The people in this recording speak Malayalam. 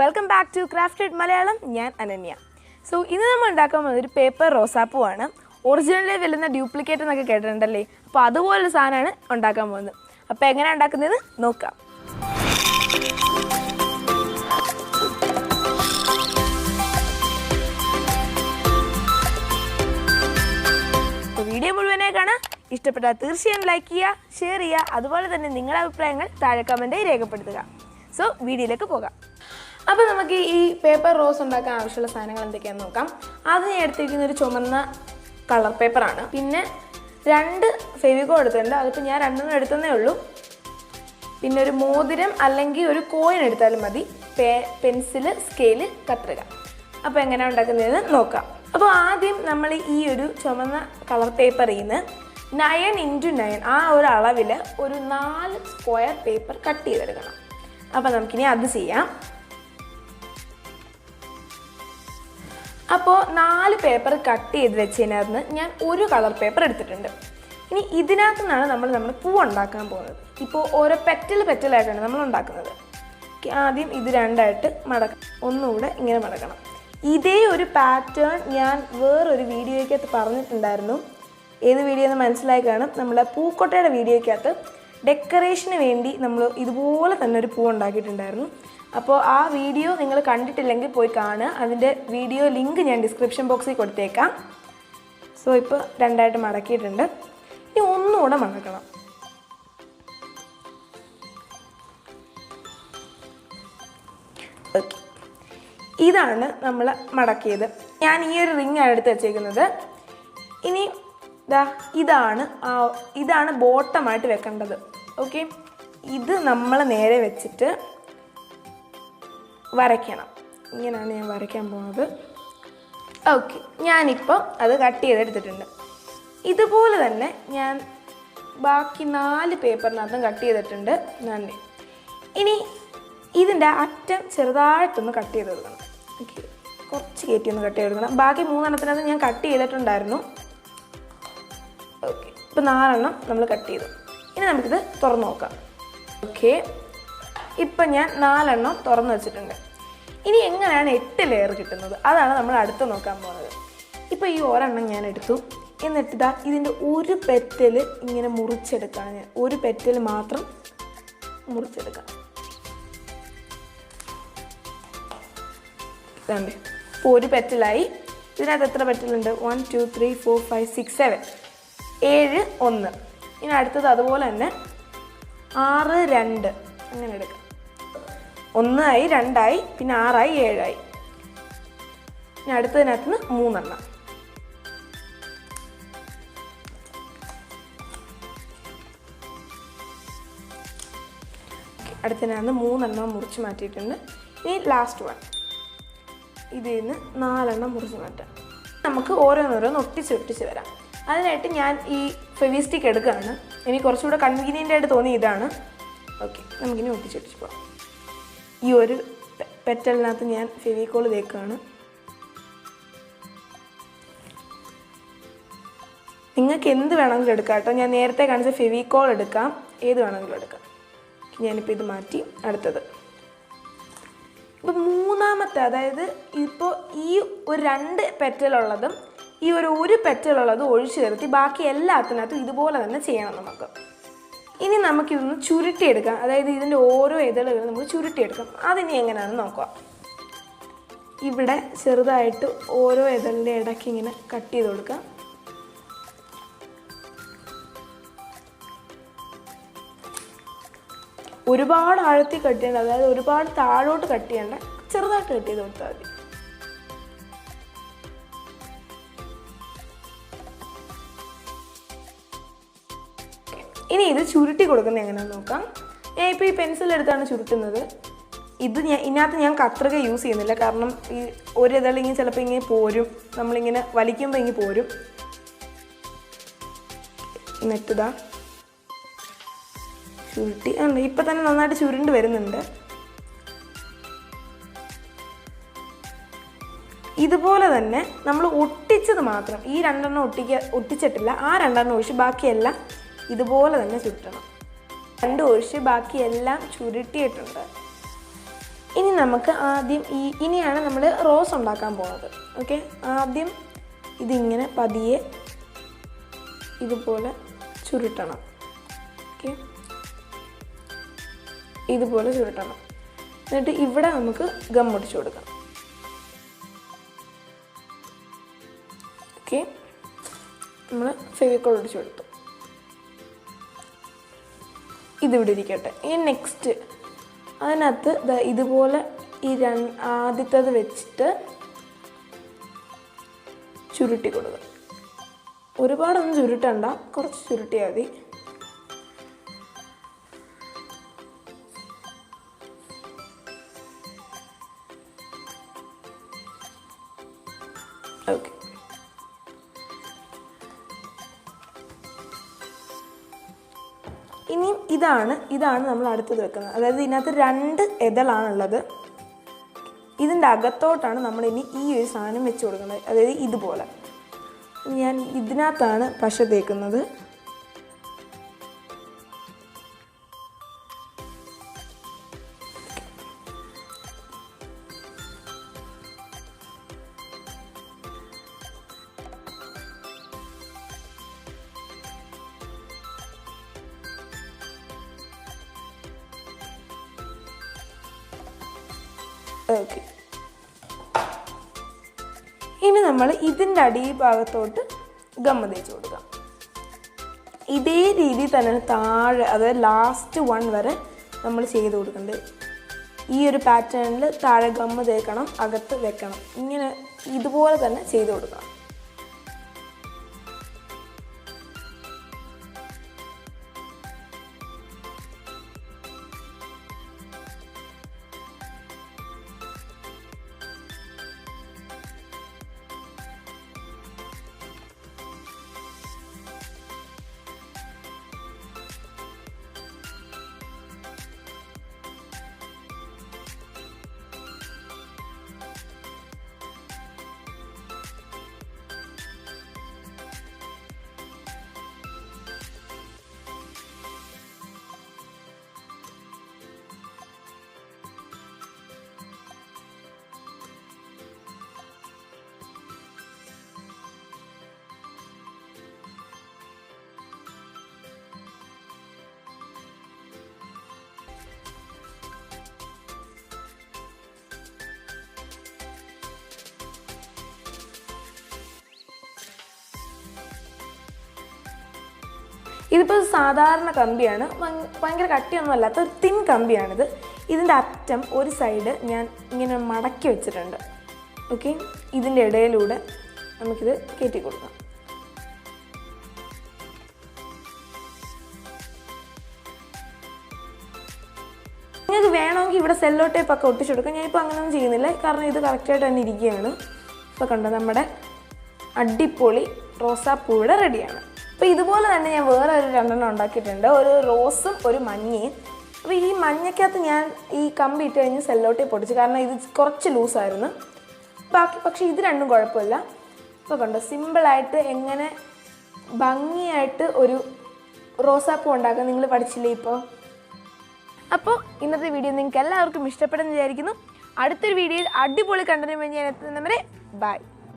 welcome back to Crafted Malayalam. ഞാൻ അനന്യ. So ഇന്ന് നമ്മൾ ഉണ്ടാക്കാൻ പോകുന്നത് ഒരു പേപ്പർ റോസാപ്പൂ ആണ്. ഒറിജിനലിൽ വരുന്ന ഡ്യൂപ്ലിക്കേറ്റ് എന്നൊക്കെ കേട്ടിട്ടുണ്ടല്ലേ? അപ്പോൾ അതുപോലൊരു സാധനമാണ് ഉണ്ടാക്കാൻ പോകുന്നത്. അപ്പോൾ എങ്ങനെയാണ് ഉണ്ടാക്കുന്നത് നോക്കാം. വീഡിയോ മുഴുവനായി കാണാം. ഇഷ്ടപ്പെട്ടാൽ തീർച്ചയായും ലൈക്ക് ചെയ്യുക, ഷെയർ ചെയ്യുക, അതുപോലെ തന്നെ നിങ്ങളുടെ അഭിപ്രായങ്ങൾ താഴെ കമൻറ്റായി രേഖപ്പെടുത്തുക. സോ വീഡിയോയിലേക്ക് പോകാം. അപ്പോൾ നമുക്ക് ഈ പേപ്പർ റോസ് ഉണ്ടാക്കാൻ ആവശ്യമുള്ള സാധനങ്ങൾ എന്തൊക്കെയാണെന്ന് നോക്കാം. ആദ്യം ഞാൻ എടുത്തിരിക്കുന്ന ഒരു ചുമന്ന കളർ പേപ്പറാണ്. പിന്നെ 2 ഫെവിക്കോൾ എടുത്തിട്ടുണ്ട്. അതിപ്പോൾ ഞാൻ 2 എടുത്തതേ ഉള്ളൂ. പിന്നെ ഒരു മോതിരം അല്ലെങ്കിൽ ഒരു കോയിൻ എടുത്താലും മതി. പെൻസില്, സ്കെയില്, കത്രിക. അപ്പോൾ എങ്ങനെയാണ് ഉണ്ടാക്കുന്നതെന്ന് നോക്കാം. അപ്പോൾ ആദ്യം നമ്മൾ ഈ ഒരു ചുമന്ന കളർ പേപ്പറിൽ നിന്ന് 9x9 ആ ഒരു അളവിൽ ഒരു 4 സ്ക്വയർ പേപ്പർ കട്ട് ചെയ്തെടുക്കണം. അപ്പോൾ നമുക്കിനി അത് ചെയ്യാം. അപ്പോൾ 4 പേപ്പർ കട്ട് ചെയ്ത് വെച്ചതിനകത്ത് ഞാൻ ഒരു കളർ പേപ്പർ എടുത്തിട്ടുണ്ട്. ഇനി ഇതിനകത്തു നിന്നാണ് നമ്മൾ പൂ ഉണ്ടാക്കാൻ പോകുന്നത്. ഇപ്പോൾ ഓരോ പെറ്റലായിട്ടാണ് നമ്മൾ ഉണ്ടാക്കുന്നത്. ആദ്യം ഇത് 2ആയിട്ട് മടക്കണം. ഒന്നുകൂടെ ഇങ്ങനെ മടക്കണം. ഇതേ ഒരു പാറ്റേൺ ഞാൻ വേറൊരു വീഡിയോയ്ക്കകത്ത് പറഞ്ഞിട്ടുണ്ടായിരുന്നു. ഏത് വീഡിയോ എന്ന് മനസ്സിലായി കാണും. നമ്മളെ പൂക്കൊട്ടയുടെ വീഡിയോയ്ക്കകത്ത് ഡെക്കറേഷന് വേണ്ടി നമ്മൾ ഇതുപോലെ തന്നെ ഒരു പൂ ഉണ്ടാക്കിയിട്ടുണ്ടായിരുന്നു. അപ്പോൾ ആ വീഡിയോ നിങ്ങൾ കണ്ടിട്ടില്ലെങ്കിൽ പോയി കാണുക. അതിൻ്റെ വീഡിയോ ലിങ്ക് ഞാൻ ഡിസ്ക്രിപ്ഷൻ ബോക്സിൽ കൊടുത്തേക്കാം. സോ ഇപ്പോൾ 2ആയിട്ട് മടക്കിയിട്ടുണ്ട്. ഇനി ഒന്നുകൂടെ മടക്കണം. ഓക്കെ, ഇതാണ് നമ്മൾ മടക്കിയത്. ഞാൻ ഈ ഒരു റിങ്ങാണ് എടുത്ത് വെച്ചേക്കുന്നത്. ഇനി ഇതാണ് ബോട്ടമായിട്ട് വെക്കേണ്ടത്. ഓക്കെ, ഇത് നമ്മൾ നേരെ വെച്ചിട്ട് വരയ്ക്കണം. ഇങ്ങനെയാണ് ഞാൻ വരയ്ക്കാൻ പോകുന്നത്. ഓക്കെ, ഞാനിപ്പോൾ അത് കട്ട് ചെയ്തെടുത്തിട്ടുണ്ട്. ഇതുപോലെ തന്നെ ഞാൻ ബാക്കി 4 പേപ്പറിനകത്തും കട്ട് ചെയ്തിട്ടുണ്ട്. ഇനി ഇതിൻ്റെ അറ്റം ചെറുതായിട്ടൊന്ന് കട്ട് ചെയ്ത് കൊടുക്കണം. ഓക്കെ, കുറച്ച് കയറ്റി ഒന്ന് കട്ട് ചെയ്തെടുക്കണം. ബാക്കി 3 എണ്ണത്തിനകത്ത് ഞാൻ കട്ട് ചെയ്തിട്ടുണ്ടായിരുന്നു. ഓക്കെ, ഇപ്പോൾ 4 എണ്ണം നമ്മൾ കട്ട് ചെയ്തു. ഇനി നമുക്കിത് തുറന്ന് നോക്കാം. ഓക്കെ, ഇപ്പം ഞാൻ 4 എണ്ണം തുറന്ന് വെച്ചിട്ടുണ്ട്. ഇനി എങ്ങനെയാണ് 8 ലെയർ കിട്ടുന്നത്, അതാണ് നമ്മൾ അടുത്ത് നോക്കാൻ പോകുന്നത്. ഇപ്പോൾ ഈ ഒരെണ്ണം ഞാൻ എടുത്തു. എന്നിട്ട് ഇതിൻ്റെ ഒരു പെറ്റൽ ഇങ്ങനെ മുറിച്ചെടുക്കുകയാണ് ഞാൻ. ഒരു പെറ്റൽ മാത്രം മുറിച്ചെടുക്കാം. ഇതാണ്ട് ഇപ്പോൾ ഒരു പെറ്റലായി. ഇതിനകത്ത് എത്ര പെറ്റലുണ്ട്? 1 2 3 4 5 6 7 7 1. ഇനി അടുത്തത് അതുപോലെ തന്നെ 6 2 അങ്ങനെ എടുക്കാം. 1 ആയി, 2 ആയി, പിന്നെ 6 ആയി, 7 ആയി. ഇനി അടുത്തതിനകത്ത് നിന്ന് 3 എണ്ണം. അടുത്തതിനകത്ത് 3 എണ്ണം മുറിച്ച് മാറ്റിയിട്ടുണ്ട്. ഇനി ലാസ്റ്റ് 1. ഇതിൽ നിന്ന് 4 എണ്ണം മുറിച്ച് മാറ്റാം. നമുക്ക് ഓരോന്നോരോന്ന് ഒട്ടിച്ച് വരാം. അതിനായിട്ട് ഞാൻ ഈ ഫെവിസ്റ്റിക്ക് എടുക്കുകയാണ്. എനിക്ക് കുറച്ചുകൂടെ കൺവീനിയൻ്റ് ആയിട്ട് തോന്നി ഇതാണ്. ഓക്കെ, നമുക്കിനി ഒട്ടിച്ച് പോകാം. ഈ ഒരു പെറ്റലിനകത്ത് ഞാൻ ഫെവിക്കോൾ തേക്കുകയാണ്. നിങ്ങൾക്ക് എന്ത് വേണമെങ്കിലും എടുക്കാം കേട്ടോ. ഞാൻ നേരത്തെ കാണിച്ച ഫെവിക്കോൾ എടുക്കാം, ഏത് വേണമെങ്കിലും എടുക്കാം. ഞാനിപ്പോൾ ഇത് മാറ്റി അടുത്തത്. ഇപ്പോൾ മൂന്നാമത്തെ, അതായത് ഇപ്പോൾ ഈ ഒരു 2 പെറ്റലുള്ളതും ഈ ഒരു പെറ്റലുള്ളതും ഒഴിച്ചു ചേർത്തി ബാക്കി എല്ലാത്തിനകത്തും ഇതുപോലെ തന്നെ ചെയ്യണം നമുക്ക്. ഇനി നമുക്കിതൊന്ന് ചുരുട്ടിയെടുക്കാം. അതായത് ഇതിൻ്റെ ഓരോ ഇതളുകളും നമുക്ക് ചുരുട്ടിയെടുക്കാം. അതിനി എങ്ങനെയാണെന്ന് നോക്കാം. ഇവിടെ ചെറുതായിട്ട് ഓരോ ഇതളിൻ്റെ ഇടയ്ക്ക് ഇങ്ങനെ കട്ട് ചെയ്ത് കൊടുക്കാം. ഒരുപാട് ആഴത്തിൽ കട്ട് ചെയ്യേണ്ട, അതായത് ഒരുപാട് താഴോട്ട് കട്ട് ചെയ്യേണ്ട, ചെറുതായിട്ട് കട്ട് ചെയ്ത് കൊടുത്താൽ മതി. ഇനി ഇത് ചുരുട്ടി കൊടുക്കുന്നത് എങ്ങനെയാണെന്ന് നോക്കാം. ഞാൻ ഇപ്പോൾ ഈ പെൻസിലെടുത്താണ് ചുരുട്ടുന്നത്. ഇതിനകത്ത് ഞാൻ കത്രിക യൂസ് ചെയ്യുന്നില്ല. കാരണം ഈ ഒരു ഇതളിങ്ങനെ ചിലപ്പോൾ ഇങ്ങനെ പോരും, നമ്മളിങ്ങനെ വലിക്കുമ്പോൾ ഇങ്ങനെ പോരും. എന്നിട്ടിതാ ചുരുട്ടി ഇപ്പം തന്നെ നന്നായിട്ട് ചുരുണ്ട് വരുന്നുണ്ട്. ഇതുപോലെ തന്നെ നമ്മൾ ഒട്ടിച്ചത് മാത്രം, ഈ 2 എണ്ണം ഒട്ടിച്ചിട്ടില്ല, ആ 2 എണ്ണം ഒഴിച്ച് ബാക്കിയെല്ലാം ഇതുപോലെ തന്നെ ചുരുട്ടണം. 2 ഒഴിച്ച് ബാക്കിയെല്ലാം ചുരുട്ടിയിട്ടുണ്ട്. ഇനി നമുക്ക് ആദ്യം ഇനിയാണ് നമ്മൾ റോസ് ഉണ്ടാക്കാൻ പോകുന്നത്. ഓക്കെ, ആദ്യം ഇതിങ്ങനെ പതിയെ ഇതുപോലെ ചുരുട്ടണം. ഓക്കെ, ഇതുപോലെ ചുരുട്ടണം. എന്നിട്ട് ഇവിടെ നമുക്ക് ഗം ഒടിച്ചു കൊടുക്കാം. ഓക്കെ, നമ്മൾ ഫെവിക്കോൾ ഒടിച്ചു കൊടുത്തു. ഇതിവിടെ ഇരിക്കട്ടെ. ഇനി നെക്സ്റ്റ് അതിനകത്ത് ഇതുപോലെ ഈ ആദ്യത്തേത് വെച്ചിട്ട് ചുരുട്ടി കൊടുക്കുക. ഒരുപാടൊന്നും ചുരുട്ടണ്ട, കുറച്ച് ചുരുട്ടിയാൽ മതി. ഓക്കെ, ഇനിയും ഇതാണ് നമ്മൾ അടുത്തത് വെക്കുന്നത്. അതായത് ഇതിനകത്ത് 2 ഇതളാണുള്ളത്. ഇതിൻ്റെ അകത്തോട്ടാണ് നമ്മളിനി ഈ ഒരു സാധനം വെച്ച് കൊടുക്കുന്നത്. അതായത് ഇതുപോലെ ഞാൻ ഇതിനകത്താണ് പശ തേക്കുന്നത്. ഓക്കെ, ഇനി നമ്മൾ ഇതിൻ്റെ അടിഭാഗത്തോട്ട് ഗമ്മ തേച്ച് കൊടുക്കാം. ഇതേ രീതിയിൽ തന്നെ താഴെ, അതായത് ലാസ്റ്റ് 1 വരെ നമ്മൾ ചെയ്ത് കൊടുക്കേണ്ടത്. ഈ ഒരു പാറ്റേണിൽ താഴെ ഗമ്മ തേക്കണം, അകത്ത് വെക്കണം. ഇങ്ങനെ ഇതുപോലെ തന്നെ ചെയ്ത് കൊടുക്കണം. ഇതിപ്പോൾ സാധാരണ കമ്പിയാണ്, ഭയങ്കര കട്ടിയൊന്നും അല്ലാത്ത ഒരു തിൻ കമ്പിയാണിത്. ഇതിൻ്റെ അറ്റം ഒരു സൈഡ് ഞാൻ ഇങ്ങനെ മടക്കി വെച്ചിട്ടുണ്ട്. ഓക്കെ, ഇതിൻ്റെ ഇടയിലൂടെ നമുക്കിത് കയറ്റി കൊടുക്കാം. നിങ്ങൾക്ക് വേണമെങ്കിൽ ഇവിടെ സെല്ലോ ടേപ്പൊക്കെ ഒട്ടിച്ചു കൊടുക്കാം. ഞാനിപ്പോൾ അങ്ങനെയൊന്നും ചെയ്യുന്നില്ല, കാരണം ഇത് കറക്റ്റായിട്ട് തന്നെ ഇരിക്കുകയാണ്. ഇപ്പോൾ കണ്ടോ, നമ്മുടെ അടിപൊളി റോസാപ്പൂവിടെ റെഡിയാണ്. അപ്പോൾ ഇതുപോലെ തന്നെ ഞാൻ വേറെ ഒരു 2 ഉണ്ടാക്കിയിട്ടുണ്ട്. ഒരു റോസും ഒരു മഞ്ഞയും. അപ്പോൾ ഈ മഞ്ഞക്കകത്ത് ഞാൻ ഈ കമ്പി ഇട്ട് കഴിഞ്ഞ് സെല്ലോ ടേപ്പ് പൊട്ടിച്ചു, കാരണം ഇത് കുറച്ച് ലൂസായിരുന്നു. പക്ഷേ ഇത് രണ്ടും കുഴപ്പമില്ല. ഇപ്പോൾ കണ്ടോ, സിമ്പിളായിട്ട് എങ്ങനെ ഭംഗിയായിട്ട് ഒരു റോസാപ്പൂ ഉണ്ടാക്കാൻ നിങ്ങൾ പഠിച്ചില്ലേ ഇപ്പോൾ. അപ്പോൾ ഇന്നത്തെ വീഡിയോ നിങ്ങൾക്ക് എല്ലാവർക്കും ഇഷ്ടപ്പെടുമെന്ന് വിചാരിക്കുന്നു. അടുത്തൊരു വീഡിയോയിൽ അടിപൊളി കണ്ടന്റുമായി ഞാൻ എത്തുന്നവരെ ബൈ.